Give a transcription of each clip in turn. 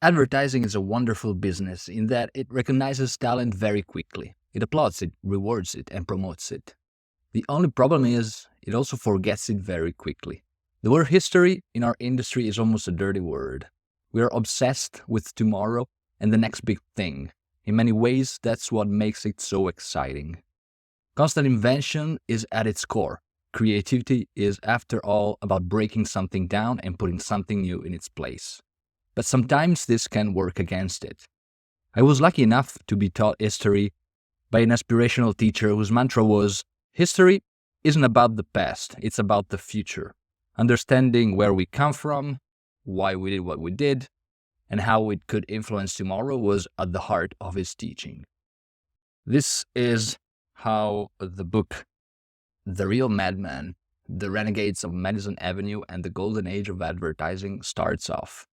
Advertising is a wonderful business in that it recognizes talent very quickly. It applauds it, rewards it, and promotes it. The only problem is it also forgets it very quickly. The word history in our industry is almost a dirty word. We are obsessed with tomorrow and the next big thing. In many ways, that's what makes it so exciting. Constant invention is at its core. Creativity is, after all, about breaking something down and putting something new in its place. But sometimes this can work against it. I was lucky enough to be taught history by an aspirational teacher whose mantra was, history isn't about the past, it's about the future. Understanding where we come from, why we did what we did, and how it could influence tomorrow was at the heart of his teaching. This is how the book The Real Madman, The Renegades of Madison Avenue and the Golden Age of Advertising starts off.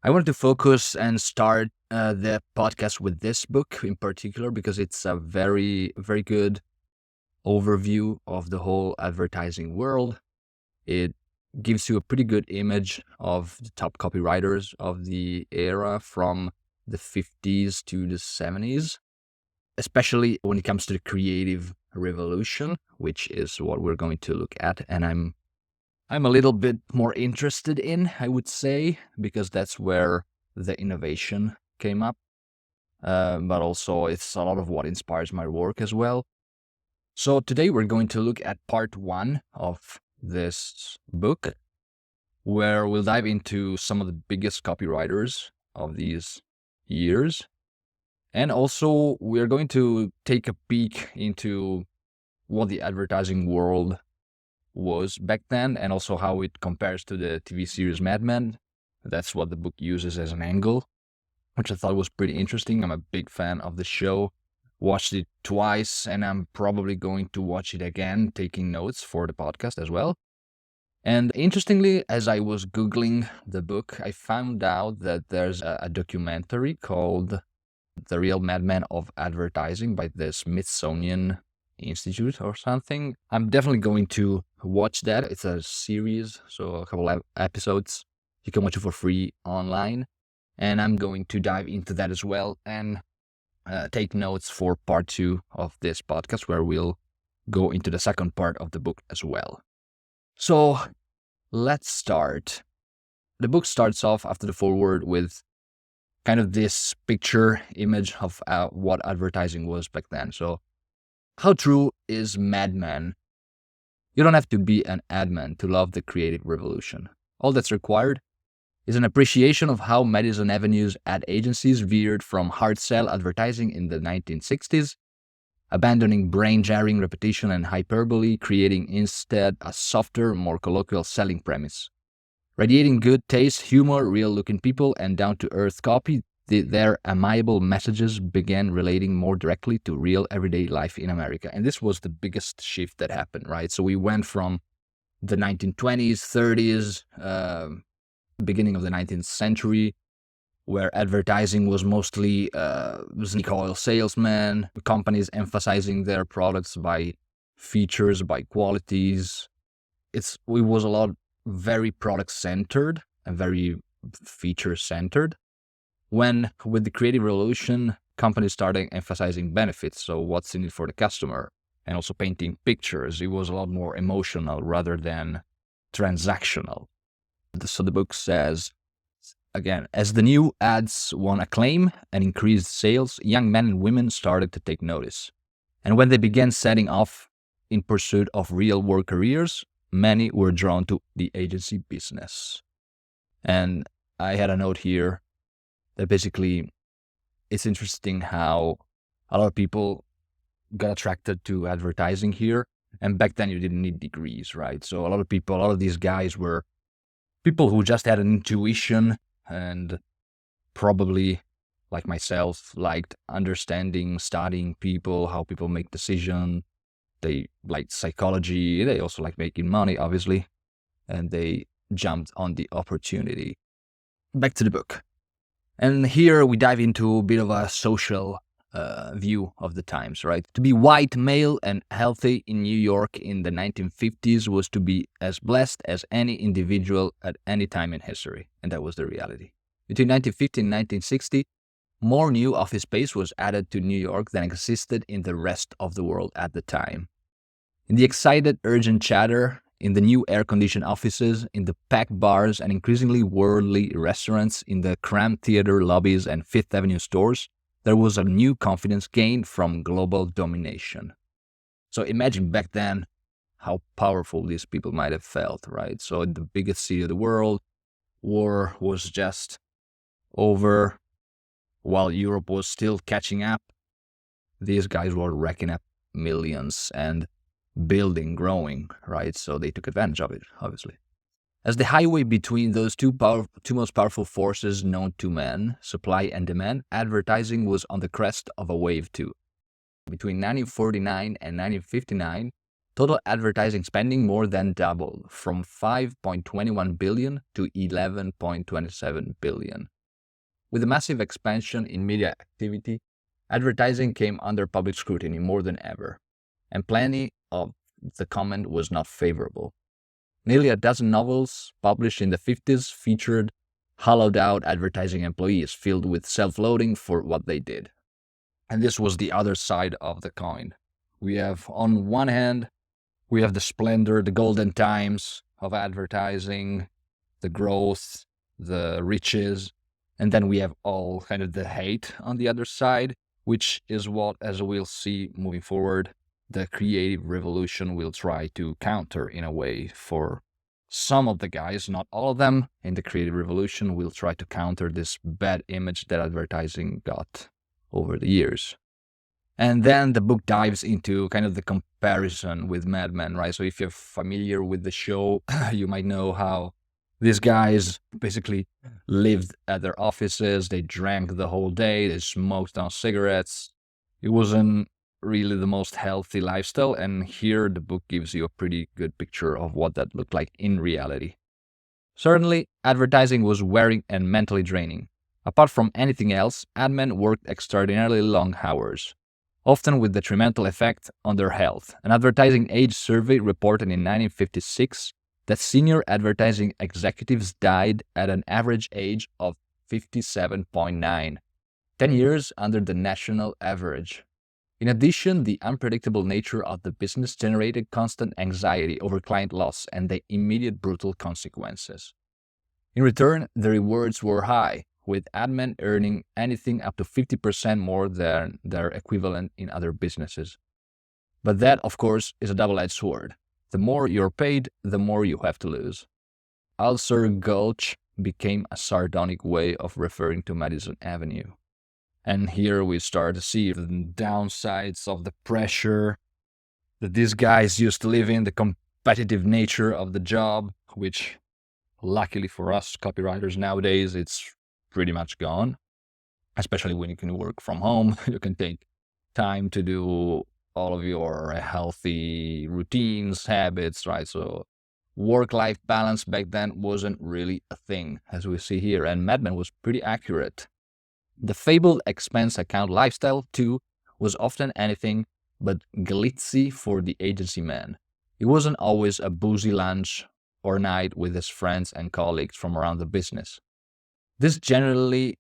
I wanted to focus and start the podcast with this book in particular because it's a very, very good overview of the whole advertising world. It gives you a pretty good image of the top copywriters of the era from the 50s to the 70s, especially when it comes to the creative revolution, which is what we're going to look at. And I'm a little bit more interested in, I would say, because that's where the innovation came up. But also it's a lot of what inspires my work as well. So today we're going to look at part 1 of this book, where we'll dive into some of the biggest copywriters of these years. And also we're going to take a peek into what the advertising world was back then, and also how it compares to the TV series Mad Men. That's what the book uses as an angle, which I thought was pretty interesting. I'm a big fan of the show, watched it twice, and I'm probably going to watch it again, taking notes for the podcast as well. And interestingly, as I was Googling the book, I found out that there's a documentary called The Real Madman of Advertising by the Smithsonian Institute or something. I'm definitely going to watch that. It's a series, so a couple of episodes. You can watch it for free online. And I'm going to dive into that as well and take notes for part 2 of this podcast, where we'll go into the second part of the book as well. So let's start. The book starts off after the foreword with kind of this picture image of what advertising was back then. So, how true is Mad Men? You don't have to be an ad man to love the creative revolution. All that's required is an appreciation of how Madison Avenue's ad agencies veered from hard sell advertising in the 1960s, abandoning brain-jarring repetition and hyperbole, creating instead a softer, more colloquial selling premise. Radiating good taste, humor, real-looking people, and down-to-earth copy, their amiable messages began relating more directly to real everyday life in America. And this was the biggest shift that happened, right? So we went from the 1920s, 30s, beginning of the 19th century, where advertising was mostly snake oil salesmen, companies emphasizing their products by features, by qualities. It was a lot very product-centered and very feature-centered. When, with the creative revolution, companies started emphasizing benefits, so what's in it for the customer, and also painting pictures. It was a lot more emotional rather than transactional. So the book says, again, as the new ads won acclaim and increased sales, young men and women started to take notice. And when they began setting off in pursuit of real-world careers, many were drawn to the agency business. And I had a note here that basically it's interesting how a lot of people got attracted to advertising here. And back then you didn't need degrees, right? So a lot of these guys were people who just had an intuition and probably, like myself, liked understanding, studying people, how people make decisions. They liked psychology. They also liked making money, obviously. And they jumped on the opportunity. Back to the book. And here we dive into a bit of a social view of the times, right? To be white, male, and healthy in New York in the 1950s was to be as blessed as any individual at any time in history. And that was the reality. Between 1950 and 1960, more new office space was added to New York than existed in the rest of the world at the time. In the excited, urgent chatter, in the new air-conditioned offices, in the packed bars and increasingly worldly restaurants, in the cramped theater lobbies and Fifth Avenue stores, there was a new confidence gained from global domination. So imagine back then how powerful these people might have felt, right? So in the biggest city of the world, war was just over while Europe was still catching up. These guys were racking up millions and building, growing, right? So they took advantage of it, obviously. As the highway between those two most powerful forces known to man, supply and demand, advertising was on the crest of a wave too. Between 1949 and 1959, total advertising spending more than doubled, from 5.21 billion to 11.27 billion. With a massive expansion in media activity, advertising came under public scrutiny more than ever, and plenty of the comment was not favorable. Nearly a dozen novels published in the 50s featured hollowed-out advertising employees filled with self-loathing for what they did. And this was the other side of the coin. We have, on one hand, we have the splendor, the golden times of advertising, the growth, the riches, and then we have all kind of the hate on the other side, which is what, as we'll see moving forward, the creative revolution will try to counter in a way. For some of the guys, not all of them, in the creative revolution will try to counter this bad image that advertising got over the years. And then the book dives into kind of the comparison with Mad Men, right? So if you're familiar with the show, you might know how these guys basically lived at their offices, they drank the whole day, they smoked on cigarettes. It wasn't really the most healthy lifestyle, and here the book gives you a pretty good picture of what that looked like in reality. Certainly, advertising was wearing and mentally draining. Apart from anything else, ad men worked extraordinarily long hours, often with detrimental effect on their health. An advertising age survey reported in 1956 that senior advertising executives died at an average age of 57.9, 10 years under the national average. In addition, the unpredictable nature of the business generated constant anxiety over client loss and the immediate brutal consequences. In return, the rewards were high, with ad men earning anything up to 50% more than their equivalent in other businesses. But that, of course, is a double-edged sword. The more you're paid, the more you have to lose. Ulcer Gulch became a sardonic way of referring to Madison Avenue. And here we start to see the downsides of the pressure that these guys used to live in, the competitive nature of the job, which luckily for us copywriters nowadays, it's pretty much gone. Especially when you can work from home, you can take time to do all of your healthy routines, habits, right? So work-life balance back then wasn't really a thing, as we see here, and Mad Men was pretty accurate. The fabled expense account lifestyle, too, was often anything but glitzy for the agency man. It wasn't always a boozy lunch or night with his friends and colleagues from around the business. This generally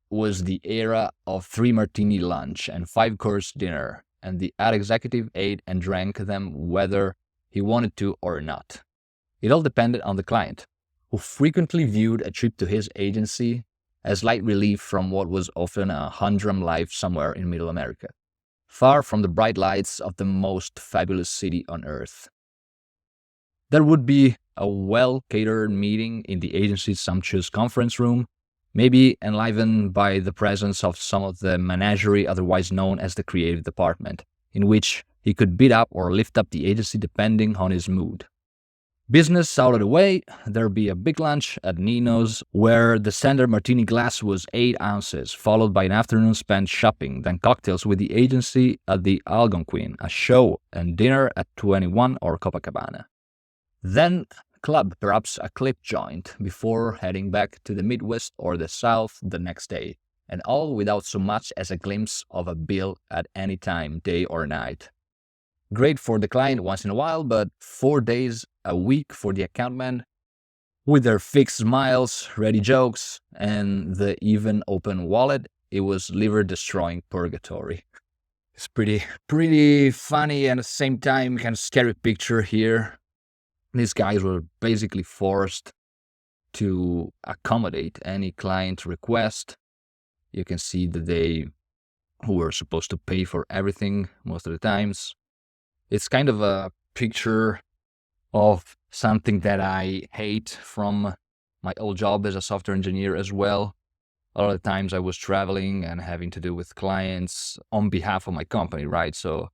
was the era of 3-martini lunch and 5-course dinner, and the ad executive ate and drank them whether he wanted to or not. It all depended on the client, who frequently viewed a trip to his agency as light relief from what was often a humdrum life somewhere in Middle America, far from the bright lights of the most fabulous city on earth. There would be a well-catered meeting in the agency's sumptuous conference room, maybe enlivened by the presence of some of the menagerie otherwise known as the creative department, in which he could beat up or lift up the agency depending on his mood. Business out of the way, there'd be a big lunch at Nino's, where the standard martini glass was 8 ounces, followed by an afternoon spent shopping, then cocktails with the agency at the Algonquin, a show, and dinner at 21 or Copacabana. Then club, perhaps a clip joint, before heading back to the Midwest or the South the next day, and all without so much as a glimpse of a bill at any time, day or night. Great for the client once in a while, but 4 days a week for the account man With their fixed smiles, ready jokes, and the even open wallet, it was liver-destroying purgatory. It's pretty funny and at the same time kind of scary picture here. These guys were basically forced to accommodate any client request. You can see that they were supposed to pay for everything most of the times. It's kind of a picture of something that I hate from my old job as a software engineer as well. A lot of the times I was traveling and having to do with clients on behalf of my company, right? So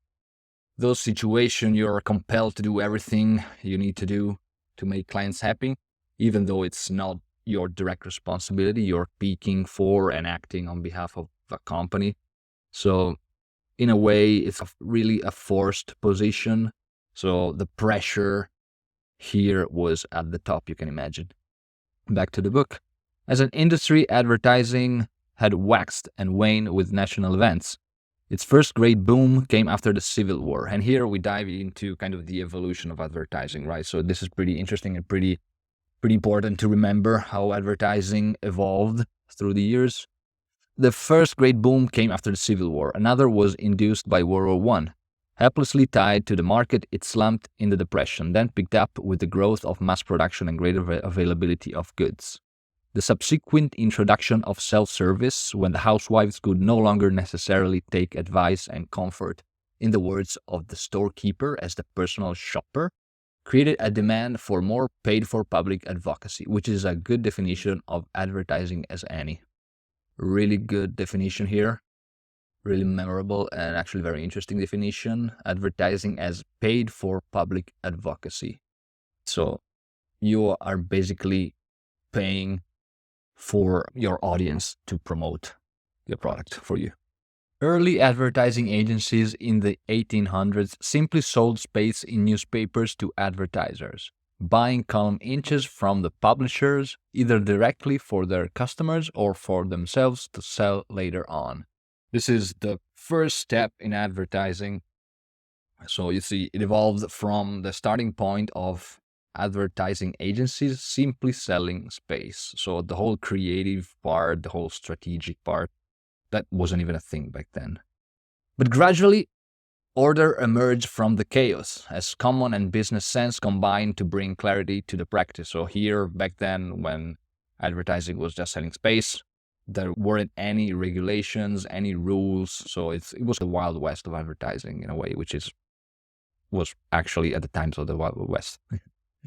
those situations, you're compelled to do everything you need to do to make clients happy, even though it's not your direct responsibility. You're speaking for and acting on behalf of a company. So in a way, it's really a forced position. So the pressure here was at the top, you can imagine. Back to the book. As an industry, advertising had waxed and waned with national events. Its first great boom came after the Civil War. And here we dive into kind of the evolution of advertising, right? So this is pretty interesting and pretty important to remember how advertising evolved through the years. The first great boom came after the Civil War. Another was induced by World War I. Helplessly tied to the market, it slumped in the Depression, then picked up with the growth of mass production and greater availability of goods. The subsequent introduction of self-service, when the housewives could no longer necessarily take advice and comfort in the words of the storekeeper as the personal shopper, created a demand for more paid-for public advocacy, which is a good definition of advertising as any. Really good definition here. Really memorable and actually very interesting definition. Advertising as paid for public advocacy. So you are basically paying for your audience to promote your product for you. Early advertising agencies in the 1800s simply sold space in newspapers to advertisers, buying column inches from the publishers, either directly for their customers or for themselves to sell later on. This is the first step in advertising. So you see, it evolved from the starting point of advertising agencies simply selling space. So the whole creative part, the whole strategic part, that wasn't even a thing back then. But gradually, order emerged from the chaos as common and business sense combined to bring clarity to the practice. So here, back then, when advertising was just selling space, there weren't any regulations, any rules. So it was the Wild West of advertising in a way, which was actually at the times of the Wild West.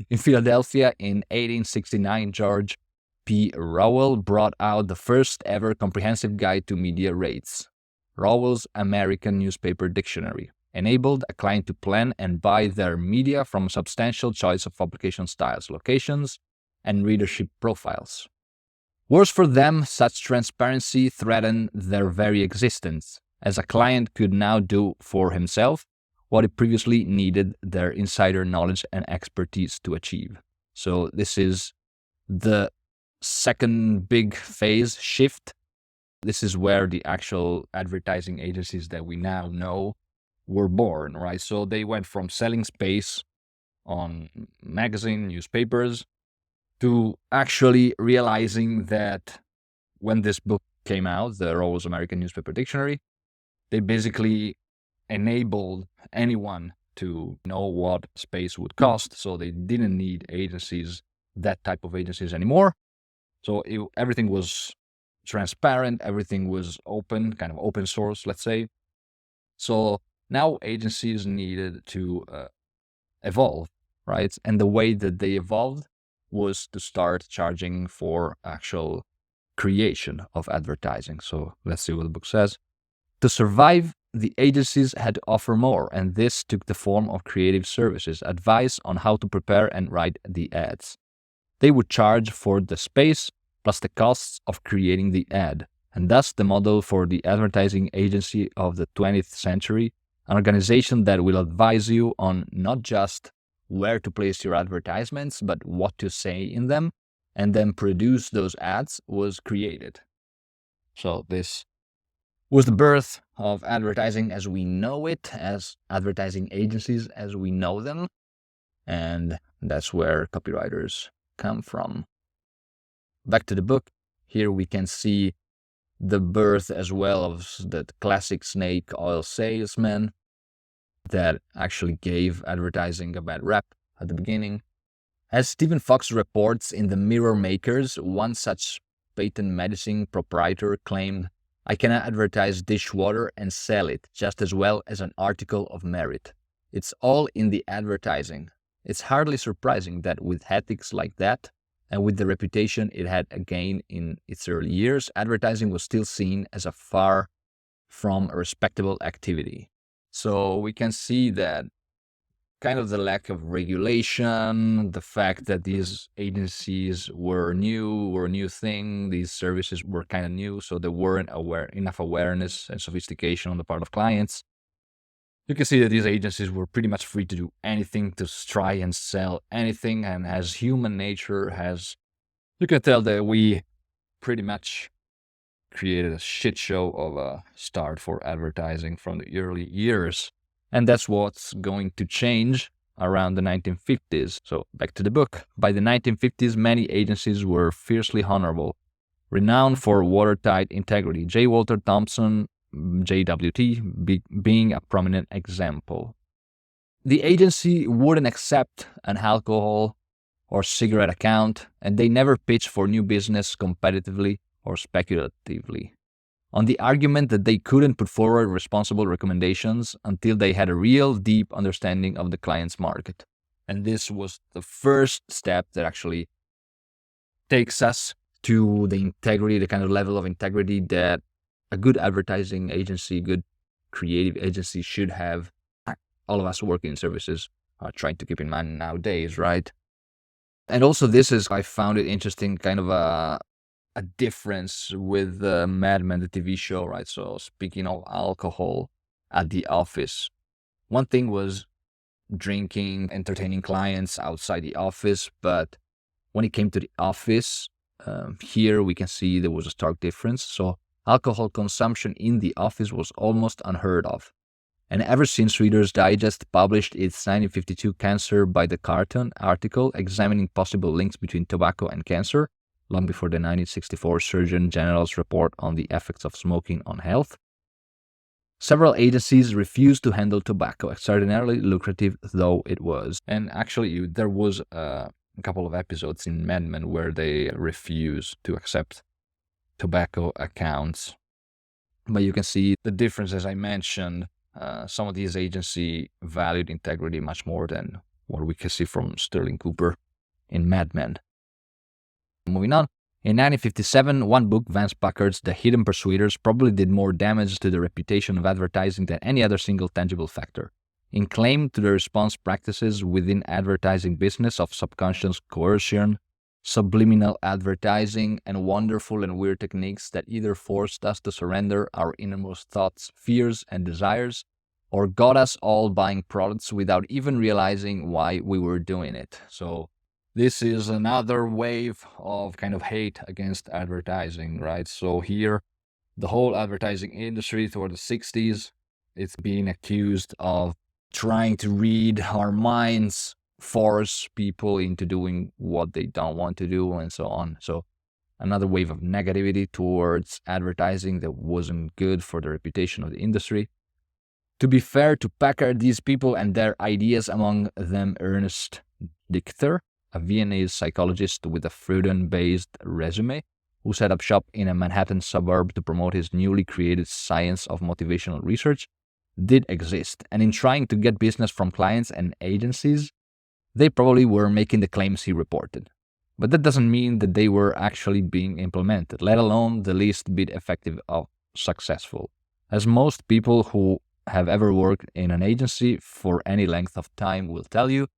In Philadelphia in 1869, George P. Rowell brought out the first ever comprehensive guide to media rates. Rowell's American Newspaper Dictionary enabled a client to plan and buy their media from a substantial choice of publication styles, locations, and readership profiles. Worse for them, such transparency threatened their very existence, as a client could now do for himself what he previously needed their insider knowledge and expertise to achieve. So this is the second big phase shift. This is where the actual advertising agencies that we now know were born, right? So they went from selling space on magazine, newspapers, to actually realizing that when this book came out, the Rowell's American Newspaper Dictionary, they basically enabled anyone to know what space would cost. So they didn't need agencies, that type of agencies anymore. So everything was transparent, everything was open, kind of open source, let's say. So now agencies needed to evolve, right? And the way that they evolved was to start charging for actual creation of advertising. So let's see what the book says. To survive, the agencies had to offer more, and this took the form of creative services, advice on how to prepare and write the ads. They would charge for the space plus the costs of creating the ad, and thus the model for the advertising agency of the 20th century, an organization that will advise you on not just where to place your advertisements, but what to say in them, and then produce those ads, was created. So this was the birth of advertising as we know it, as advertising agencies as we know them. And that's where copywriters come from. Back to the book. Here we can see the birth as well of that classic snake oil salesman that actually gave advertising a bad rap at the beginning. As Stephen Fox reports in The Mirror Makers, one such patent medicine proprietor claimed, "I can advertise dishwater and sell it just as well as an article of merit. It's all in the advertising." It's hardly surprising that with ethics like that, and with the reputation it had gained in its early years, advertising was still seen as a far from a respectable activity. So we can see that kind of the lack of regulation, the fact that these agencies were a new thing, these services were kind of new, so there weren't enough awareness and sophistication on the part of clients. You can see that these agencies were pretty much free to do anything, to try and sell anything, and as human nature has, you can tell that we pretty much created a shit show of a start for advertising from the early years. And that's what's going to change around the 1950s. So back to the book. By the 1950s, many agencies were fiercely honorable, renowned for watertight integrity. J. Walter Thompson, JWT, being a prominent example. The agency wouldn't accept an alcohol or cigarette account, and they never pitched for new business competitively or speculatively, on the argument that they couldn't put forward responsible recommendations until they had a real deep understanding of the client's market. And this was the first step that actually takes us to the integrity, the kind of level of integrity that a good advertising agency, good creative agency should have. All of us working in services are trying to keep in mind nowadays, right? And also I found it interesting, kind of a difference with Mad Men, the TV show, right? So speaking of alcohol at the office, one thing was drinking, entertaining clients outside the office, but when it came to the office, here we can see there was a stark difference. So alcohol consumption in the office was almost unheard of. And ever since Reader's Digest published its 1952 Cancer by the Carton article examining possible links between tobacco and cancer, long before the 1964 Surgeon General's report on the effects of smoking on health, several agencies refused to handle tobacco, extraordinarily lucrative though it was. And actually, there was a couple of episodes in Mad Men where they refused to accept tobacco accounts. But you can see the difference, as I mentioned. Some of these agencies valued integrity much more than what we can see from Sterling Cooper in Mad Men. Moving on, in 1957, one book, Vance Packard's The Hidden Persuaders, probably did more damage to the reputation of advertising than any other single tangible factor. In claim to the response practices within advertising business of subconscious coercion, subliminal advertising, and wonderful and weird techniques that either forced us to surrender our innermost thoughts, fears, and desires, or got us all buying products without even realizing why we were doing it. So this is another wave of kind of hate against advertising, right? So here, the whole advertising industry toward the 60s, it's being accused of trying to read our minds, force people into doing what they don't want to do, and so on. So another wave of negativity towards advertising that wasn't good for the reputation of the industry. To be fair to Packard, these people and their ideas, among them Ernest Dichter, a Viennese psychologist with a Freudian-based resume, who set up shop in a Manhattan suburb to promote his newly created science of motivational research, did exist. And in trying to get business from clients and agencies, they probably were making the claims he reported. But that doesn't mean that they were actually being implemented, let alone the least bit effective or successful. As most people who have ever worked in an agency for any length of time will tell you,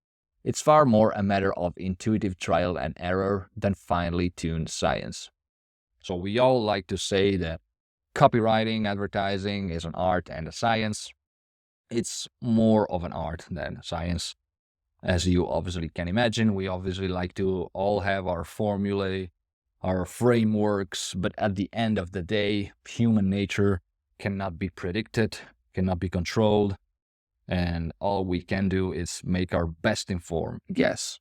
it's far more a matter of intuitive trial and error than finely tuned science. So we all like to say that copywriting, advertising is an art and a science. It's more of an art than a science. As you obviously can imagine, we obviously like to all have our formulae, our frameworks, but at the end of the day, human nature cannot be predicted, cannot be controlled, and all we can do is make our best informed guess.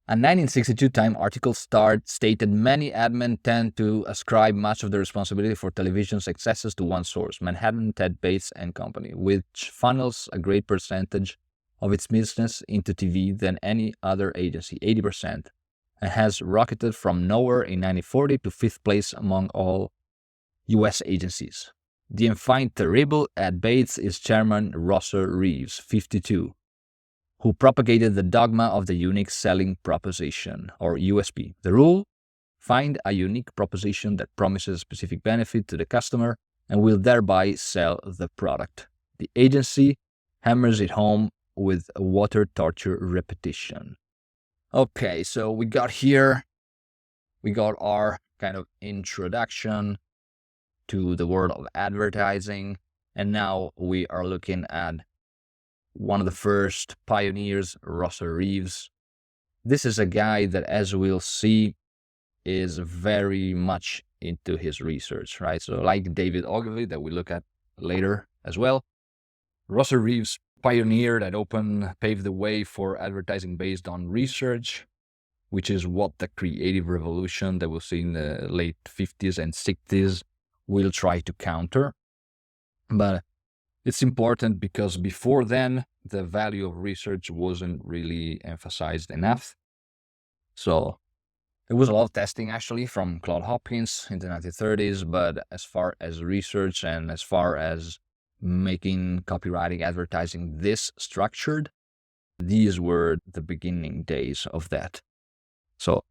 A 1962 Time article stated many ad men tend to ascribe much of the responsibility for television's successes to one source, Manhattan Ted Bates and Company, which funnels a great percentage of its business into TV than any other agency, 80%, and has rocketed from nowhere in 1940 to 5th place among all U.S. agencies. The enfant terrible at Bates is Chairman Russell Reeves, 52, who propagated the dogma of the unique selling proposition, or USP. The rule: find a unique proposition that promises a specific benefit to the customer and will thereby sell the product. The agency hammers it home with water torture repetition. Okay, so we got our kind of introduction to the world of advertising, and now we are looking at one of the first pioneers, Russell Reeves. This is a guy that, as we'll see, is very much into his research, right? So like David Ogilvy, that we look at later as well, Russell Reeves pioneered and paved the way for advertising based on research, which is what the creative revolution that we'll see in the late 50s and 60s will try to counter. But it's important because before then, the value of research wasn't really emphasized enough. So there was a lot of testing actually from Claude Hopkins in the 1930s, but as far as research and as far as making copywriting advertising this structured, these were the beginning days of that. So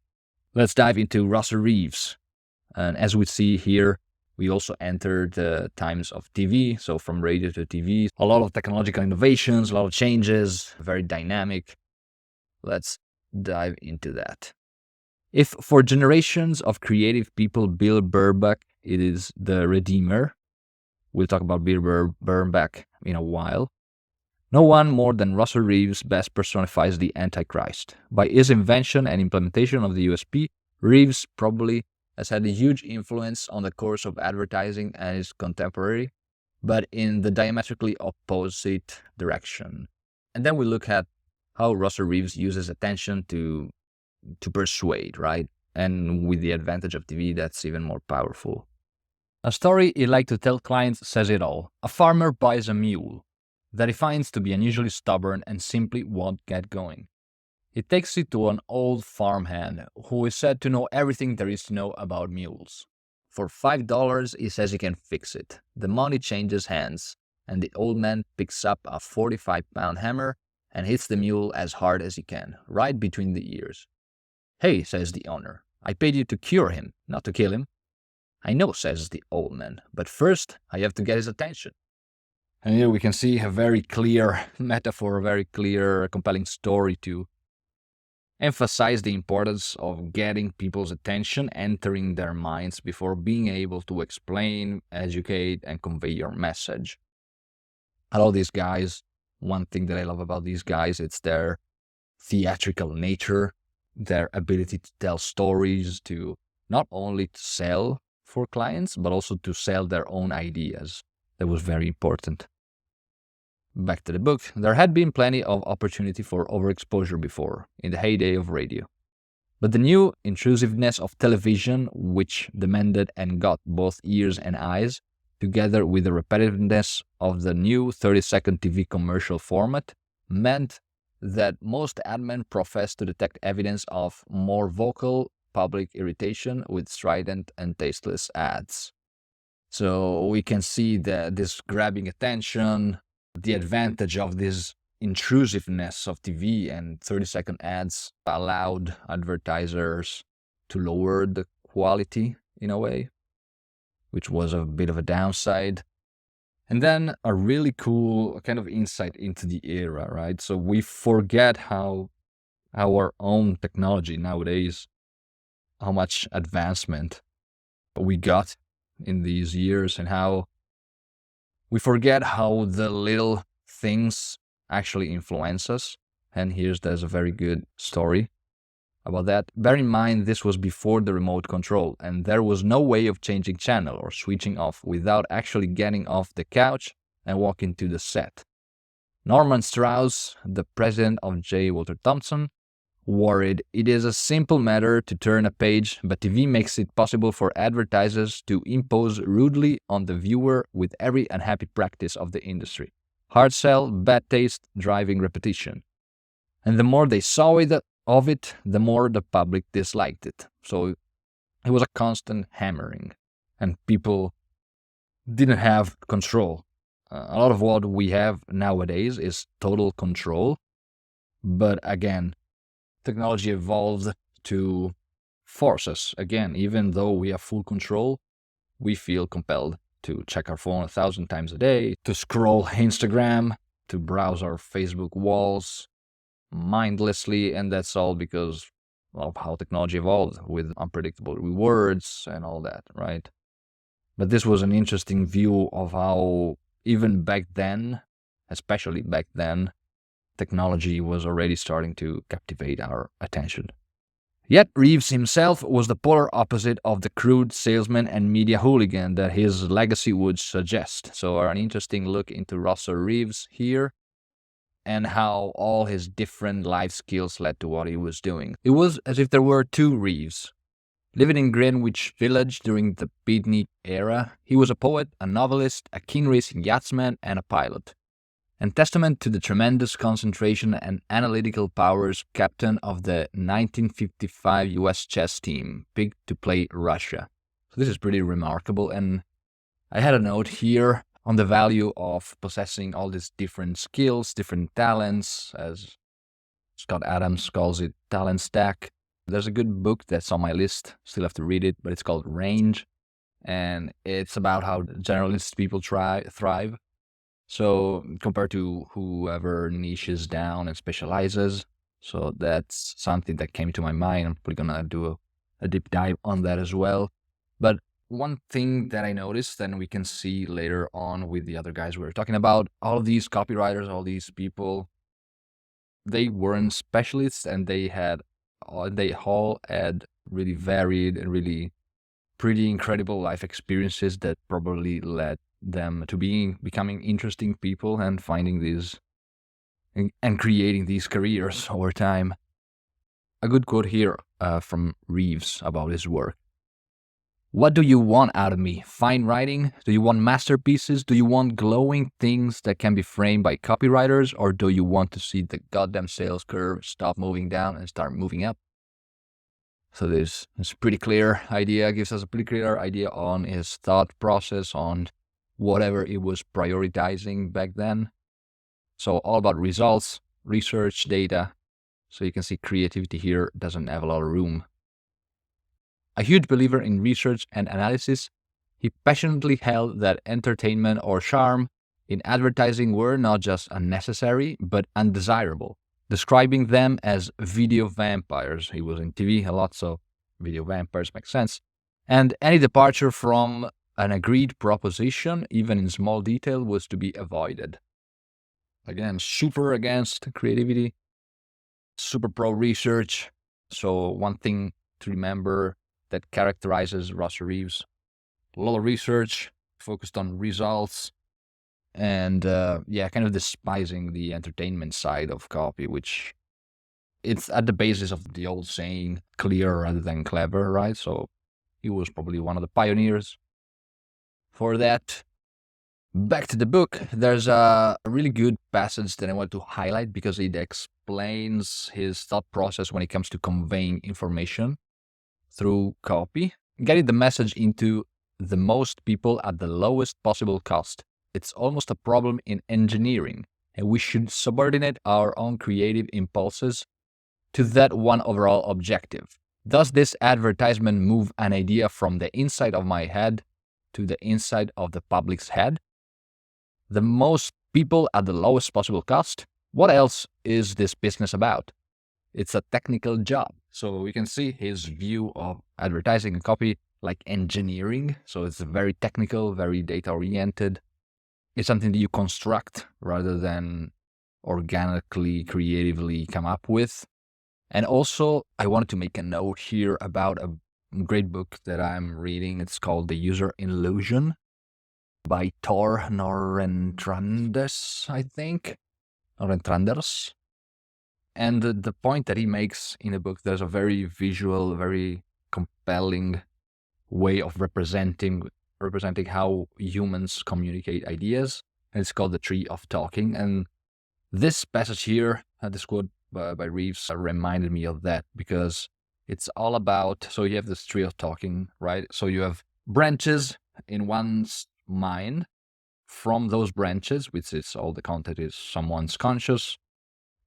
let's dive into Russell Reeves. And as we see here, we also entered the times of TV, so from radio to TV. A lot of technological innovations, a lot of changes, very dynamic. Let's dive into that. If for generations of creative people, Bill Bernbach, it is the Redeemer, we'll talk about Bill Bernbach in a while, no one more than Russell Reeves best personifies the Antichrist. By his invention and implementation of the USP, Reeves probably has had a huge influence on the course of advertising and his contemporary, but in the diametrically opposite direction. And then we look at how Russell Reeves uses attention to persuade, right? And with the advantage of TV, that's even more powerful. A story he'd like to tell clients says it all. A farmer buys a mule that he finds to be unusually stubborn and simply won't get going. He takes it to an old farmhand who is said to know everything there is to know about mules. For $5, he says he can fix it. The money changes hands, and the old man picks up a 45-pound hammer and hits the mule as hard as he can, right between the ears. "Hey," says the owner, "I paid you to cure him, not to kill him." "I know," says the old man, "but first I have to get his attention." And here we can see a very clear metaphor, a very clear, compelling story to emphasize the importance of getting people's attention, entering their minds before being able to explain, educate, and convey your message. I love these guys. One thing that I love about these guys, it's their theatrical nature, their ability to tell stories, to not only to sell for clients, but also to sell their own ideas. That was very important. Back to the book. There had been plenty of opportunity for overexposure before, in the heyday of radio. But the new intrusiveness of television, which demanded and got both ears and eyes, together with the repetitiveness of the new 30-second TV commercial format, meant that most ad men professed to detect evidence of more vocal public irritation with strident and tasteless ads. So we can see that this grabbing attention, the advantage of this intrusiveness of TV and 30-second ads allowed advertisers to lower the quality in a way, which was a bit of a downside. And then a really cool kind of insight into the era, right? So we forget how our own technology nowadays, how much advancement we got in these years, and how we forget how the little things actually influence us. And there's a very good story about that. Bear in mind, this was before the remote control, and there was no way of changing channel or switching off without actually getting off the couch and walking to the set. Norman Strauss, the president of J. Walter Thompson, worried. It is a simple matter to turn a page, but TV makes it possible for advertisers to impose rudely on the viewer with every unhappy practice of the industry. Hard sell, bad taste, driving repetition. And the more they saw of it, the more the public disliked it. So it was a constant hammering, and people didn't have control. A lot of what we have nowadays is total control, but again, technology evolved to force us. Again, even though we have full control, we feel compelled to check our phone 1,000 times a day, to scroll Instagram, to browse our Facebook walls mindlessly, and that's all because of how technology evolved with unpredictable rewards and all that, right? But this was an interesting view of how even back then, especially back then, technology was already starting to captivate our attention. Yet Reeves himself was the polar opposite of the crude salesman and media hooligan that his legacy would suggest. So an interesting look into Russell Reeves here, and how all his different life skills led to what he was doing. It was as if there were two Reeves. Living in Greenwich Village during the beatnik era, he was a poet, a novelist, a keen racing yachtsman, and a pilot. And testament to the tremendous concentration and analytical powers captain of the 1955 US chess team, picked to play Russia. So this is pretty remarkable, and I had a note here on the value of possessing all these different skills, different talents, as Scott Adams calls it, talent stack. There's a good book that's on my list, still have to read it, but it's called Range, and it's about how generalist people thrive. So compared to whoever niches down and specializes, so that's something that came to my mind. I'm probably gonna do a deep dive on that as well. But one thing that I noticed, and we can see later on with the other guys we were talking about, all of these copywriters, all these people, they weren't specialists, and they all had really varied and really pretty incredible life experiences that probably led them to becoming interesting people and finding these and creating these careers over time. A good quote here from Reeves about his work. What do you want out of me? Fine writing? Do you want masterpieces? Do you want glowing things that can be framed by copywriters? Or do you want to see the goddamn sales curve stop moving down and start moving up? So this is a pretty clear idea, gives us a pretty clear idea on his thought process, on whatever it was prioritizing back then. So all about results, research, data. So you can see creativity here doesn't have a lot of room. A huge believer in research and analysis, he passionately held that entertainment or charm in advertising were not just unnecessary, but undesirable, describing them as video vampires. He was in TV a lot, so video vampires make sense. And any departure from an agreed proposition, even in small detail, was to be avoided. Again, super against creativity, super pro research. So one thing to remember that characterizes Russell Reeves: a lot of research, focused on results, and kind of despising the entertainment side of copy, which it's at the basis of the old saying, clear rather than clever, right? So he was probably one of the pioneers for that. Back to the book, there's a really good passage that I want to highlight because it explains his thought process when it comes to conveying information through copy, getting the message into the most people at the lowest possible cost. It's almost a problem in engineering, and we should subordinate our own creative impulses to that one overall objective. Does this advertisement move an idea from the inside of my head to the inside of the public's head? The most people at the lowest possible cost? What else is this business about? It's a technical job. So we can see his view of advertising and copy like engineering. So it's very technical, very data-oriented. It's something that you construct rather than organically, creatively come up with. And also, I wanted to make a note here about a great book that I'm reading. It's called The User Illusion by Tor Norentranders, I think. Norentranders. And the point that he makes in the book, there's a very visual, very compelling way of representing how humans communicate ideas. And it's called the tree of talking. And this passage here, this quote by Reeves, reminded me of that, because it's all about, so you have this tree of talking, right? So you have branches in one's mind. From those branches, which is all the content is someone's conscious,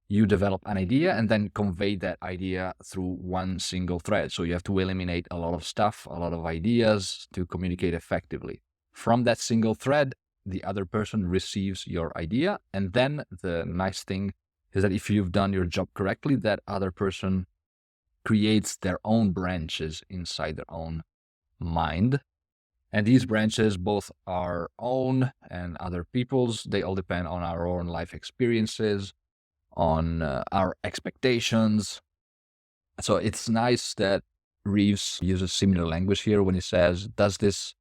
you develop an idea and then convey that idea through one single thread. So you have to eliminate a lot of stuff, a lot of ideas to communicate effectively. From that single thread, the other person receives your idea. And then the nice thing is that if you've done your job correctly, that other person creates their own branches inside their own mind. And these branches, both our own and other people's, they all depend on our own life experiences, on our expectations. So it's nice that Reeves uses similar language here when he says, does this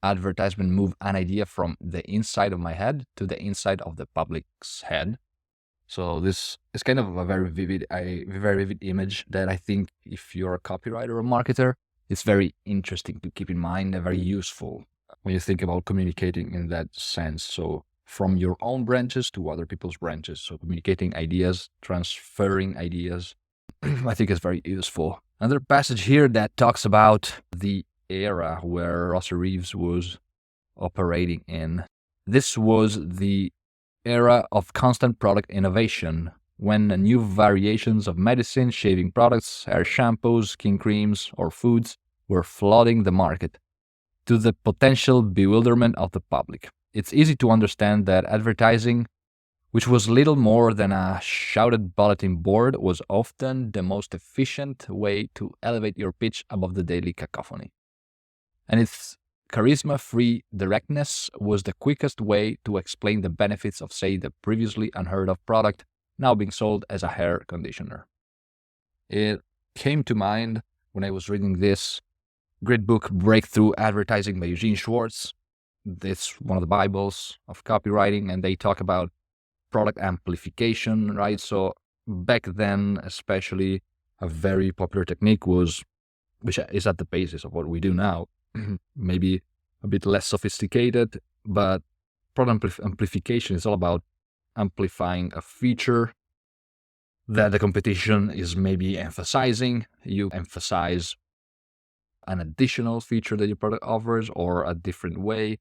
advertisement move an idea from the inside of my head to the inside of the public's head? So this is kind of a very vivid image that I think if you're a copywriter or marketer, it's very interesting to keep in mind and very useful when you think about communicating in that sense. So from your own branches to other people's branches. So communicating ideas, transferring ideas, I think is very useful. Another passage here that talks about the era where Russell Reeves was operating in. This was the era of constant product innovation, when new variations of medicine, shaving products, hair shampoos, skin creams, or foods were flooding the market, to the potential bewilderment of the public. It's easy to understand that advertising, which was little more than a shouted bulletin board, was often the most efficient way to elevate your pitch above the daily cacophony. And its charisma-free directness was the quickest way to explain the benefits of, say, the previously unheard-of product now being sold as a hair conditioner. It came to mind when I was reading this great book, Breakthrough Advertising by Eugene Schwartz. It's one of the Bibles of copywriting, and they talk about product amplification, right? So back then, especially, a very popular technique was, which is at the basis of what we do now, maybe a bit less sophisticated, but product amplification is all about amplifying a feature that the competition is maybe emphasizing. You emphasize an additional feature that your product offers, or a different way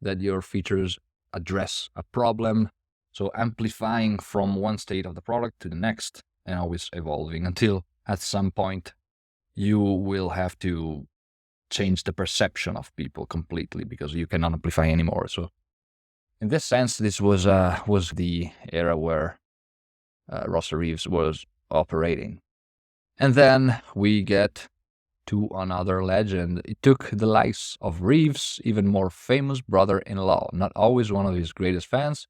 that your features address a problem. So amplifying from one state of the product to the next, and always evolving until at some point you will have to change the perception of people completely, because you cannot amplify anymore. So in this sense, this was the era where Russell Reeves was operating. And then we get to another legend. It took the likes of Reeves' even more famous brother-in-law, not always one of his greatest fans,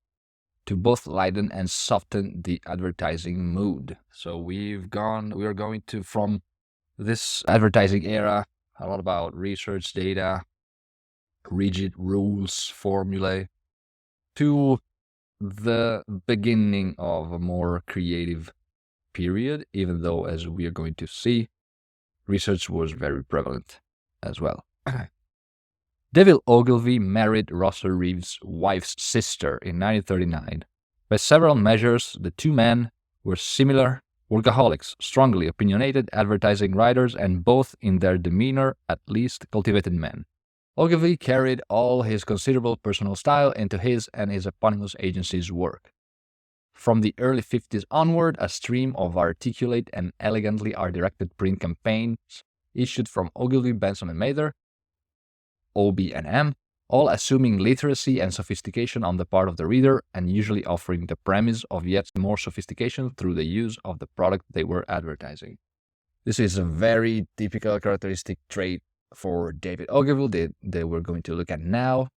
to both lighten and soften the advertising mood. So we are going to, from this advertising era, a lot about research, data, rigid rules, formulae, to the beginning of a more creative period, even though, as we are going to see, research was very prevalent as well. David Ogilvy married Russell Reeves' wife's sister in 1939. By several measures, the two men were similar workaholics, strongly opinionated advertising writers, and both in their demeanor at least cultivated men. Ogilvy carried all his considerable personal style into his and his eponymous agency's work. From the early 50s onward, a stream of articulate and elegantly art-directed print campaigns issued from Ogilvy, Benson and Mather, OB&M, all assuming literacy and sophistication on the part of the reader, and usually offering the premise of yet more sophistication through the use of the product they were advertising. This is a very typical characteristic trait for David Ogilvy that we're going to look at now.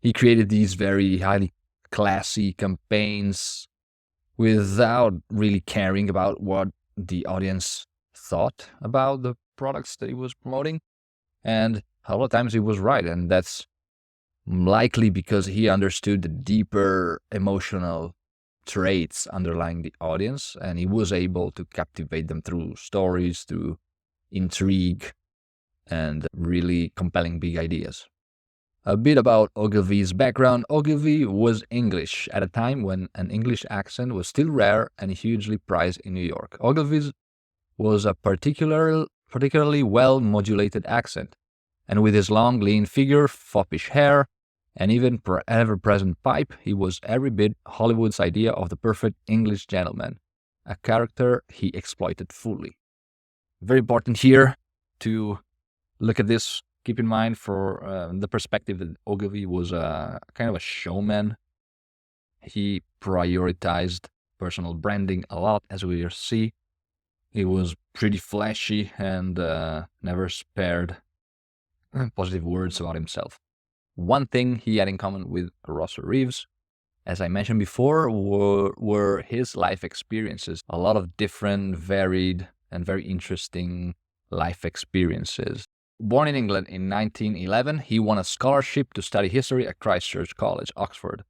He created these very highly classy campaigns without really caring about what the audience thought about the products that he was promoting. And a lot of times he was right, and that's likely because he understood the deeper emotional traits underlying the audience, and he was able to captivate them through stories, through intrigue, and really compelling big ideas. A bit about Ogilvy's background. Ogilvy was English at a time when an English accent was still rare and hugely prized in New York. Ogilvy's was a particularly well-modulated accent, and with his long, lean figure, foppish hair, and even ever-present pipe, he was every bit Hollywood's idea of the perfect English gentleman, a character he exploited fully. Very important here to look at this. Keep in mind for the perspective that Ogilvy was a kind of a showman. He prioritized personal branding a lot, as we see. He was pretty flashy and never spared positive words about himself. One thing he had in common with Russell Reeves, as I mentioned before, were his life experiences. A lot of different, varied, and very interesting life experiences. Born in England in 1911, he won a scholarship to study history at Christ Church College, Oxford.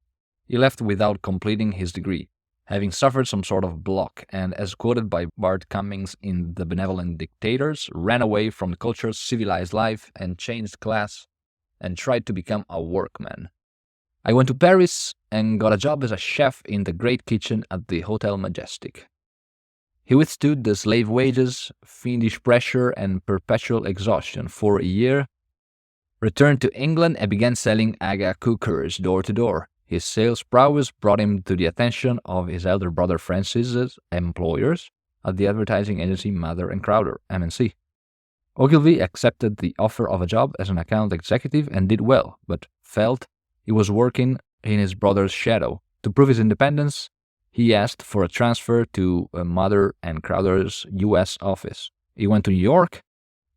He left without completing his degree, having suffered some sort of block, and as quoted by Bart Cummings in The Benevolent Dictators, ran away from the culture's civilized life and changed class and tried to become a workman. I went to Paris and got a job as a chef in the great kitchen at the Hotel Majestic. He withstood the slave wages, fiendish pressure, and perpetual exhaustion for a year, returned to England, and began selling Aga cookers door to door. His sales prowess brought him to the attention of his elder brother Francis's employers at the advertising agency Mather and Crowder, MNC. Ogilvy accepted the offer of a job as an account executive and did well, but felt he was working in his brother's shadow. To prove his independence, he asked for a transfer to Mather and Crowder's U.S. office. He went to New York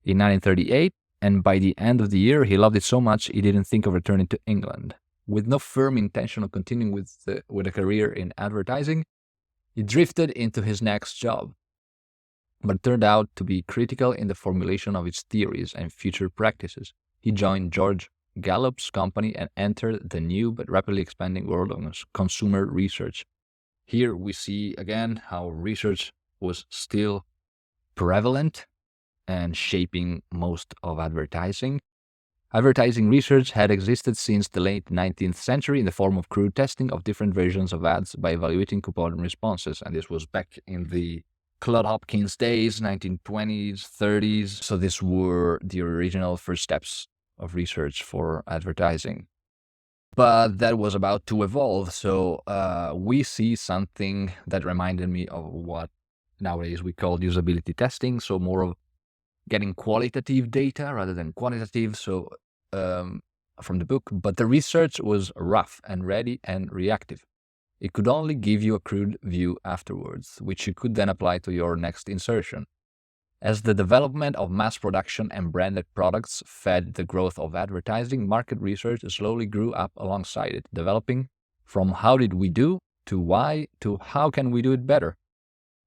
in 1938, and by the end of the year, he loved it so much he didn't think of returning to England. With no firm intention of continuing with a career in advertising, he drifted into his next job, but turned out to be critical in the formulation of its theories and future practices. He joined George Gallup's company and entered the new but rapidly expanding world of consumer research. Here we see again how research was still prevalent and shaping most of advertising. Advertising research had existed since the late 19th century in the form of crude testing of different versions of ads by evaluating coupon responses, and this was back in the Claude Hopkins days, 1920s, 30s, so these were the original first steps of research for advertising. But that was about to evolve, so we see something that reminded me of what nowadays we call usability testing, so more of getting qualitative data rather than quantitative, so from the book. But the research was rough and ready and reactive. It could only give you a crude view afterwards, which you could then apply to your next insertion. As the development of mass production and branded products fed the growth of advertising, market research slowly grew up alongside it, developing from how did we do to why to how can we do it better.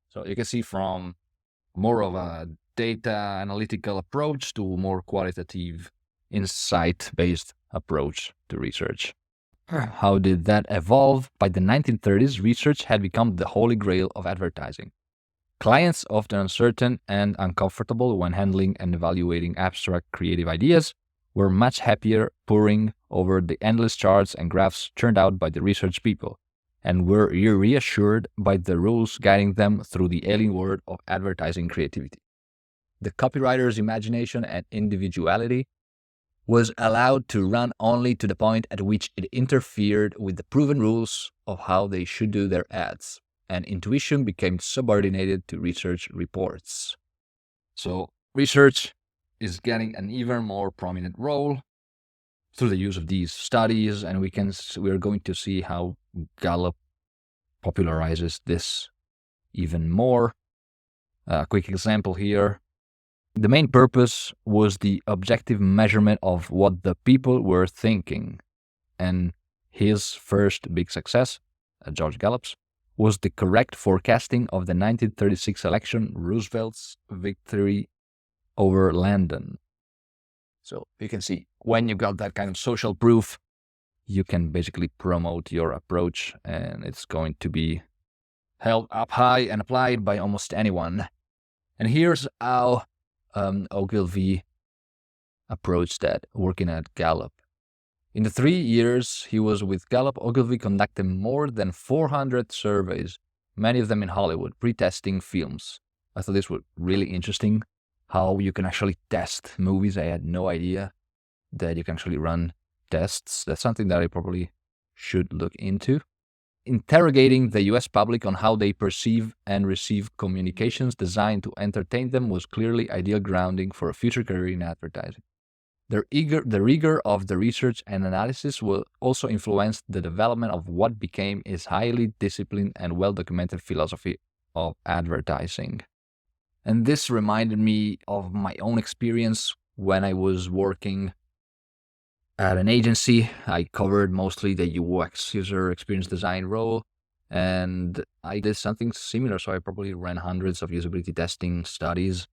So you can see from more of a data analytical approach to more qualitative insight-based approach to research. How did that evolve? By the 1930s, research had become the holy grail of advertising. Clients, often uncertain and uncomfortable when handling and evaluating abstract creative ideas, were much happier poring over the endless charts and graphs churned out by the research people, and were reassured by the rules guiding them through the alien world of advertising creativity. The copywriter's imagination and individuality was allowed to run only to the point at which it interfered with the proven rules of how they should do their ads, and intuition became subordinated to research reports. So research is getting an even more prominent role through the use of these studies, and we're going to see how Gallup popularizes this even more. A quick example here. The main purpose was the objective measurement of what the people were thinking, and his first big success, George Gallup's, was the correct forecasting of the 1936 election, Roosevelt's victory over Landon. So you can see, when you got that kind of social proof, you can basically promote your approach, and it's going to be held up high and applied by almost anyone. And here's how Ogilvy approached that, working at Gallup. In the 3 years he was with Gallup, Ogilvy conducted more than 400 surveys, many of them in Hollywood, pre-testing films. I thought this was really interesting, how you can actually test movies. I had no idea that you can actually run tests. That's something that I probably should look into. Interrogating the US public on how they perceive and receive communications designed to entertain them was clearly ideal grounding for a future career in advertising. The rigor of the research and analysis will also influence the development of what became his highly disciplined and well-documented philosophy of advertising. And this reminded me of my own experience when I was working at an agency. I covered mostly the UX, user experience design role, and I did something similar. So I probably ran hundreds of usability testing studies,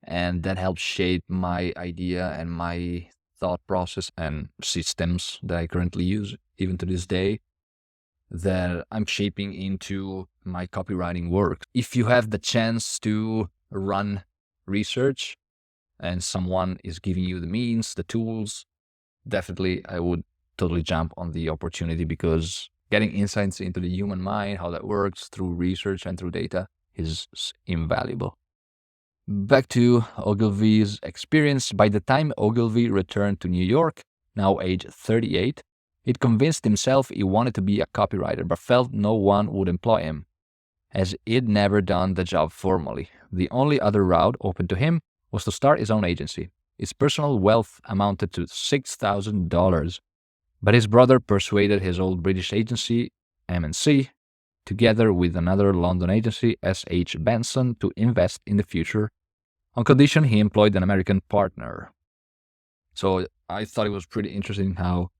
and that helped shape my idea and my thought process and systems that I currently use, even to this day, that I'm shaping into my copywriting work. If you have the chance to run research and someone is giving you the means, the tools, definitely I would totally jump on the opportunity, because getting insights into the human mind, how that works through research and through data, is invaluable. Back to Ogilvy's experience. By the time Ogilvy returned to New York, now age 38, he'd convinced himself he wanted to be a copywriter, but felt no one would employ him, as he'd never done the job formally. The only other route open to him was to start his own agency. His personal wealth amounted to $6,000, but his brother persuaded his old British agency, M&C, together with another London agency, S.H. Benson, to invest in the future, on condition he employed an American partner. So I thought it was pretty interesting how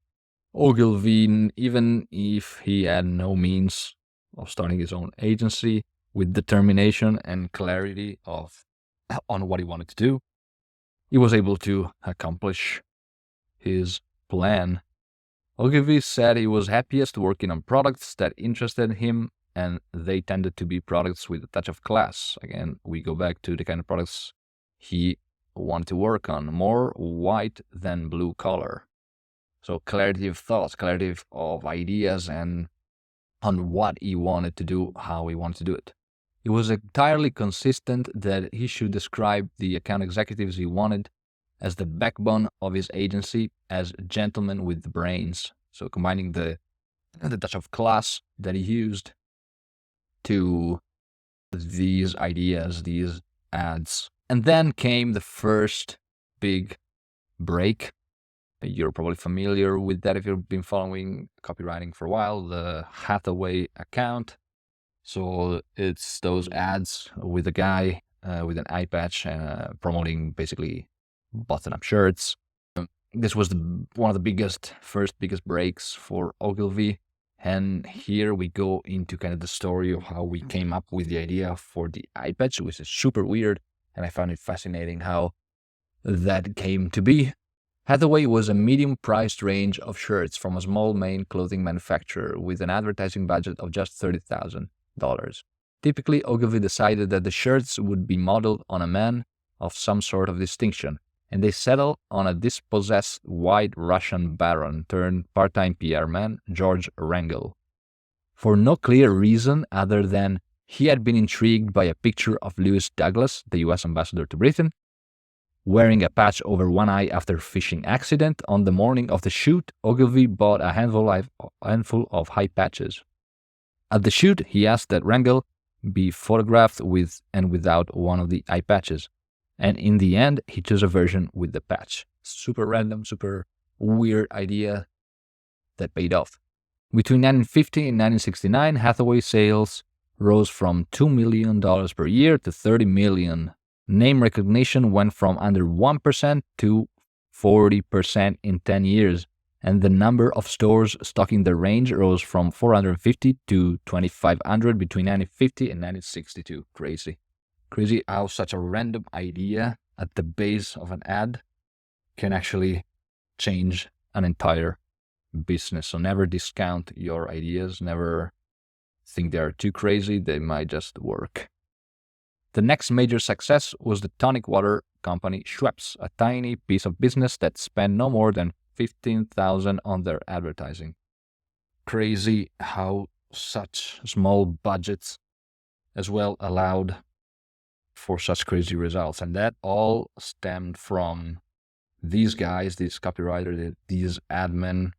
Ogilvy, even if he had no means of starting his own agency, with determination and clarity on what he wanted to do, he was able to accomplish his plan. Ogilvy said he was happiest working on products that interested him, and they tended to be products with a touch of class. Again, we go back to the kind of products he wanted to work on, more white than blue collar. So clarity of thoughts, clarity of ideas, and on what he wanted to do, how he wanted to do it. It was entirely consistent that he should describe the account executives he wanted as the backbone of his agency, as gentlemen with brains. So combining the touch of class that he used to these ideas, these ads. And then came the first big break. You're probably familiar with that if you've been following copywriting for a while, the Hathaway account. So it's those ads with a guy with an eye patch promoting basically button-up shirts. This was one of the first biggest breaks for Ogilvy. And here we go into kind of the story of how we came up with the idea for the eye patch, which is super weird. And I found it fascinating how that came to be. Hathaway was a medium-priced range of shirts from a small Maine clothing manufacturer with an advertising budget of just $30,000. Typically, Ogilvy decided that the shirts would be modeled on a man of some sort of distinction, and they settled on a dispossessed white Russian baron turned part-time PR man, George Wrangel. For no clear reason other than he had been intrigued by a picture of Lewis Douglas, the US ambassador to Britain, wearing a patch over one eye after a fishing accident. On the morning of the shoot, Ogilvy bought a handful of high patches. At the shoot, he asked that Wrangel be photographed with and without one of the eye patches. And in the end, he chose a version with the patch. Super random, super weird idea that paid off. Between 1950 and 1969, Hathaway sales rose from $2 million per year to $30 million. Name recognition went from under 1% to 40% in 10 years, and the number of stores stocking the range rose from 450 to 2,500 between 1950 and 1962. Crazy how such a random idea at the base of an ad can actually change an entire business. So never discount your ideas, never think they are too crazy, they might just work. The next major success was the tonic water company Schweppes, a tiny piece of business that spent no more than $15,000 on their advertising. Crazy how such small budgets as well allowed for such crazy results. And that all stemmed from these guys, these copywriters, these admin,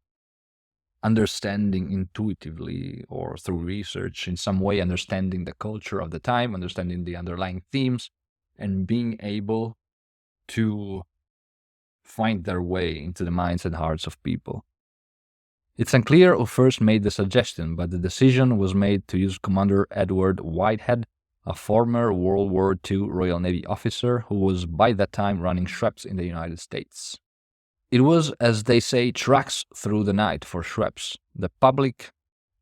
understanding intuitively or through research in some way, understanding the culture of the time, understanding the underlying themes, and being able to find their way into the minds and hearts of people. It's unclear who first made the suggestion, but the decision was made to use Commander Edward Whitehead, a former World War II Royal Navy officer who was by that time running Schweppes in the United States. It was, as they say, tracks through the night for Schweppes. The public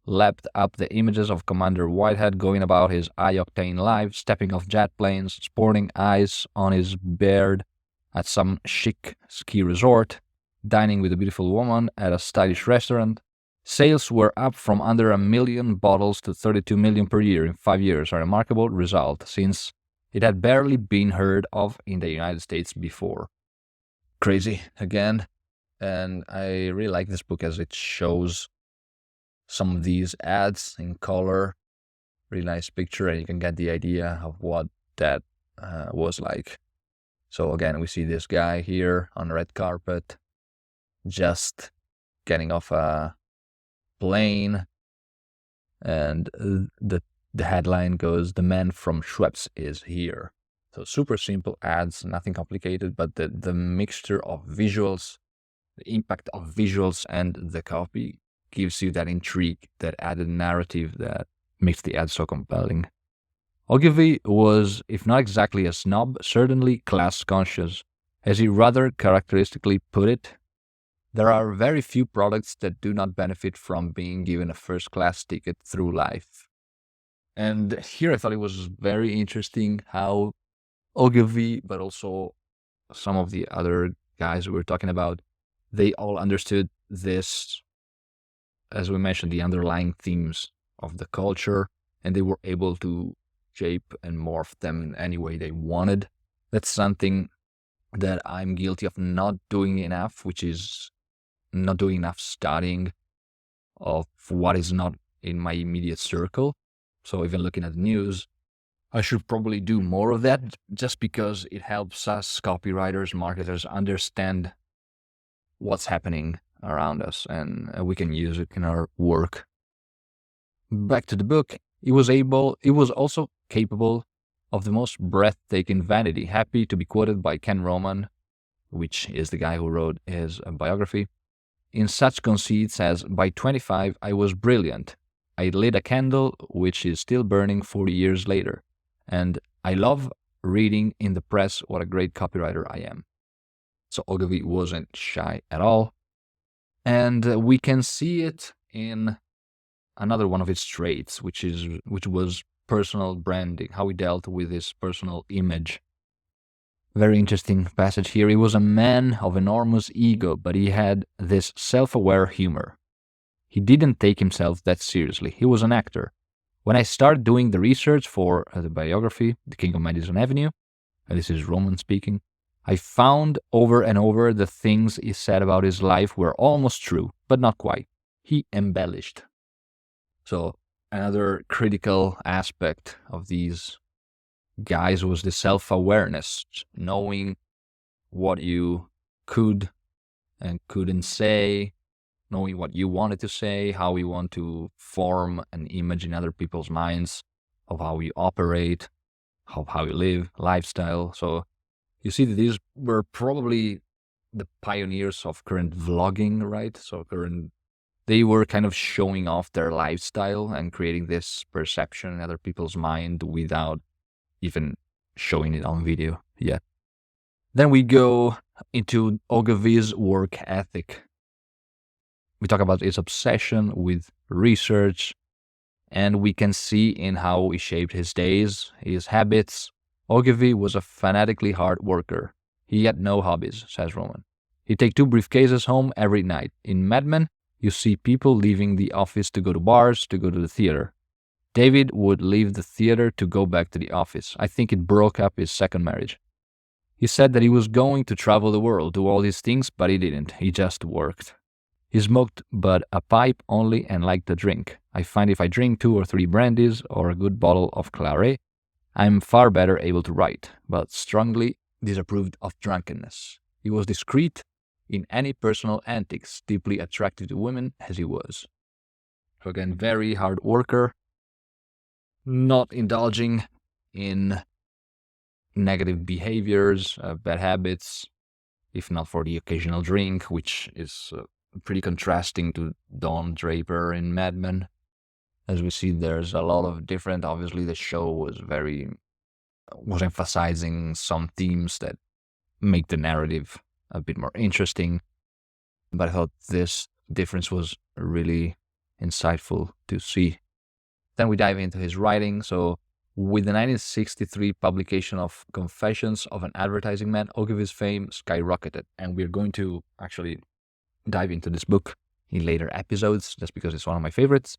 lapped up the images of Commander Whitehead going about his high-octane life, stepping off jet planes, sporting ice on his beard at some chic ski resort, dining with a beautiful woman at a stylish restaurant. Sales were up from under 1 million bottles to 32 million per year in 5 years, a remarkable result since it had barely been heard of in the United States before. Crazy again, and I really like this book as it shows some of these ads in color, really nice picture, and you can get the idea of what that was like. So again, we see this guy here on the red carpet, just getting off a plane, and the headline goes, "The man from Schweppes is here." So super simple ads, nothing complicated, but the mixture of visuals, the impact of visuals and the copy gives you that intrigue, that added narrative that makes the ad so compelling. Ogilvy was, if not exactly a snob, certainly class conscious. As he rather characteristically put it, there are very few products that do not benefit from being given a first-class ticket through life. And here I thought it was very interesting how Ogilvy, but also some of the other guys we were talking about, they all understood this, as we mentioned, the underlying themes of the culture, and they were able to shape and morph them in any way they wanted. That's something that I'm guilty of not doing enough, which is not doing enough studying of what is not in my immediate circle. So even looking at the news, I should probably do more of that, just because it helps us copywriters, marketers understand what's happening around us, and we can use it in our work. Back to the book, it was also capable of the most breathtaking vanity, happy to be quoted by Ken Roman, which is the guy who wrote his biography, in such conceits as, "By 25, I was brilliant. I lit a candle which is still burning 40 years later. And I love reading in the press what a great copywriter I am." So Ogilvy wasn't shy at all. And we can see it in another one of his traits, which was personal branding, how he dealt with his personal image. Very interesting passage here. He was a man of enormous ego, but he had this self-aware humor. He didn't take himself that seriously. He was an actor. When I started doing the research for the biography, The King of Madison Avenue, and this is Roman speaking, I found over and over the things he said about his life were almost true, but not quite. He embellished. So another critical aspect of these guys was the self-awareness, knowing what you could and couldn't say, knowing what you wanted to say, how you want to form an image in other people's minds of how you operate, of how you live, lifestyle. So you see that these were probably the pioneers of current vlogging, right? So they were kind of showing off their lifestyle and creating this perception in other people's mind without even showing it on video yet. Then we go into Ogilvy's work ethic. We talk about his obsession with research, and we can see in how he shaped his days, his habits. Ogilvy was a fanatically hard worker. He had no hobbies, says Roman. He'd take 2 briefcases home every night. In Mad Men, You see people leaving the office to go to bars, to go to the theater. David would leave the theater to go back to the office. I think it broke up his second marriage. He said that he was going to travel the world, do all these things, but he didn't. He just worked. He smoked but a pipe only and liked to drink. I find if I drink 2 or 3 brandies or a good bottle of claret, I'm far better able to write, but strongly disapproved of drunkenness. He was discreet in any personal antics, deeply attractive to women as he was. So again, very hard worker, not indulging in negative behaviors, bad habits, if not for the occasional drink, which is pretty contrasting to Don Draper in Mad Men. As we see, there's a lot of different, obviously the show was emphasizing some themes that make the narrative a bit more interesting, but I thought this difference was really insightful to see. Then we dive into his writing. So with the 1963 publication of Confessions of an Advertising Man, Ogilvy's fame skyrocketed, and we're going to actually dive into this book in later episodes just because it's one of my favorites.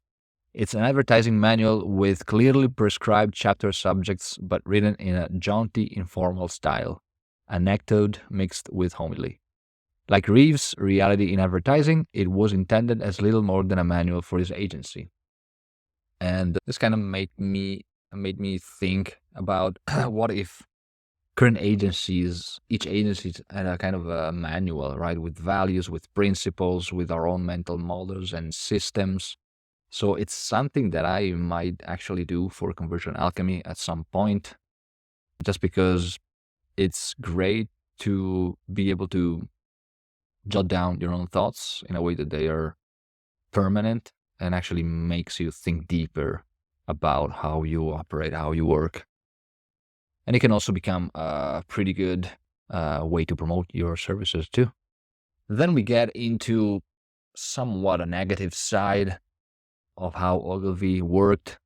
It's an advertising manual with clearly prescribed chapter subjects, but written in a jaunty, informal style, anecdote mixed with homily. Like Reeves' Reality in Advertising, it was intended as little more than a manual for his agency. And this kind of made me think about what if current agencies, each agency had a kind of a manual, right, with values, with principles, with our own mental models and systems. So it's something that I might actually do for Conversion Alchemy at some point, just because it's great to be able to jot down your own thoughts in a way that they are permanent and actually makes you think deeper about how you operate, how you work. And it can also become a pretty good way to promote your services too. Then we get into somewhat a negative side of how Ogilvy worked.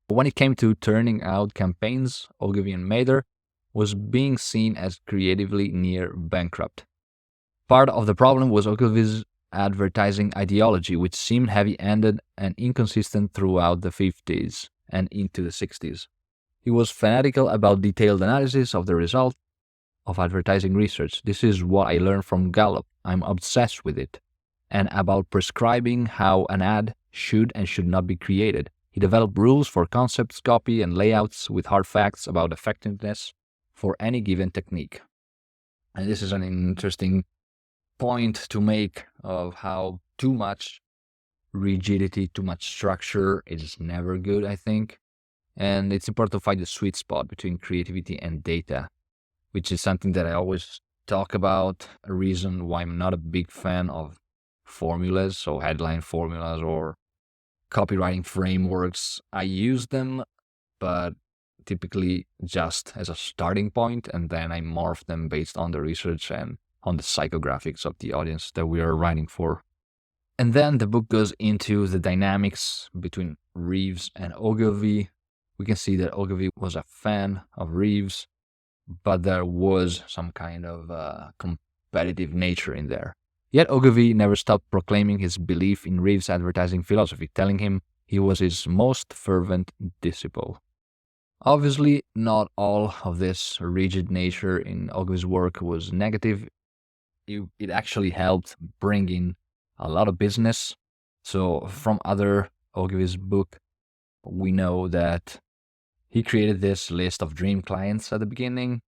When it came to turning out campaigns, Ogilvy and Mather was being seen as creatively near bankrupt. Part of the problem was Ogilvy's advertising ideology, which seemed heavy-handed and inconsistent throughout the 50s and into the 60s. He was fanatical about detailed analysis of the result of advertising research. This is what I learned from Gallup. I'm obsessed with it. And about prescribing how an ad should and should not be created. He developed rules for concepts, copy, and layouts with hard facts about effectiveness for any given technique. And this is an interesting point to make of how too much rigidity, too much structure is never good, I think. And it's important to find the sweet spot between creativity and data, which is something that I always talk about, a reason why I'm not a big fan of formulas, so headline formulas or copywriting frameworks. I use them, but typically just as a starting point, and then I morph them based on the research and on the psychographics of the audience that we are writing for. And then the book goes into the dynamics between Reeves and Ogilvy. We can see that Ogilvy was a fan of Reeves, but there was some kind of competitive nature in there. Yet Ogilvy never stopped proclaiming his belief in Reeves' advertising philosophy, telling him he was his most fervent disciple. Obviously, not all of this rigid nature in Ogilvy's work was negative. It actually helped bring in a lot of business. So from other Ogilvy's book, we know that he created this list of dream clients at the beginning,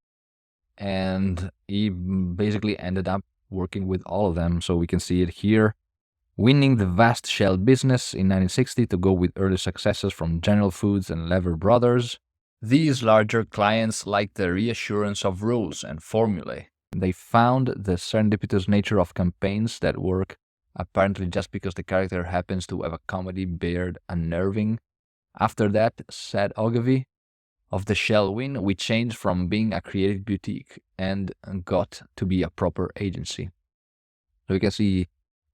and he basically ended up working with all of them. So we can see it here. Winning the vast Shell business in 1960 to go with early successes from General Foods and Lever Brothers. These larger clients liked the reassurance of rules and formulae. They found the serendipitous nature of campaigns that work apparently just because the character happens to have a comedy beard unnerving. After that, said Ogilvy, of the Shell win, we changed from being a creative boutique and got to be a proper agency. So you can see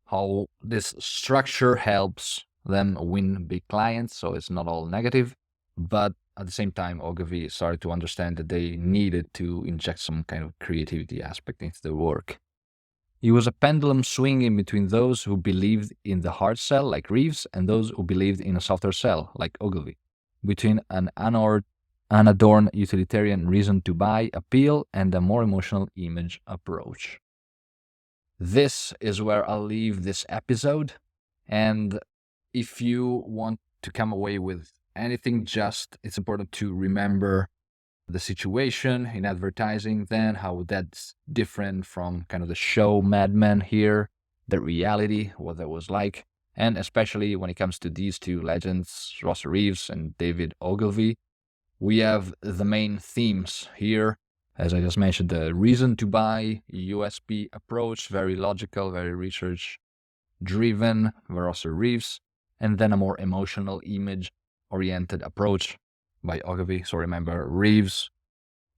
how this structure helps them win big clients, so it's not all negative. But at the same time, Ogilvy started to understand that they needed to inject some kind of creativity aspect into the work. He was a pendulum swinging between those who believed in the hard sell, like Reeves, and those who believed in a softer sell, like Ogilvy, between an unadorned utilitarian reason to buy appeal and a more emotional image approach. This is where I'll leave this episode. And if you want to come away with anything, it's important to remember the situation in advertising, then how that's different from kind of the show Mad Men here, the reality, what that was like. And especially when it comes to these two legends, Ross Reeves and David Ogilvy, we have the main themes here. As I just mentioned, the reason to buy, USP approach, very logical, very research driven, Ross Reeves, and then a more emotional image oriented approach by Ogilvy. So remember, Reeves,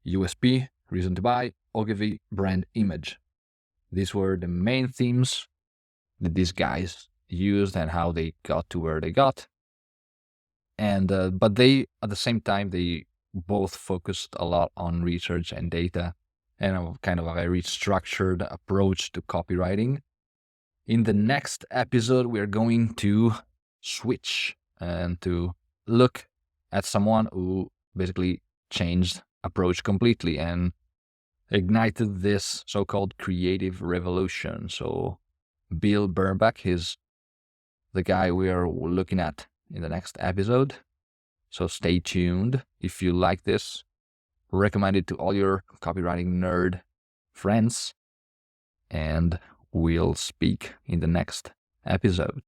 USP, reason to buy, Ogilvy, brand image. These were the main themes that these guys used and how they got to where they got. And but they, at the same time, they both focused a lot on research and data and a kind of a very structured approach to copywriting. In the next episode, we're going to switch and to look at someone who basically changed approach completely and ignited this so-called creative revolution. So Bill Bernbach is the guy we are looking at in the next episode. So stay tuned. If you like this, recommend it to all your copywriting nerd friends, and we'll speak in the next episode.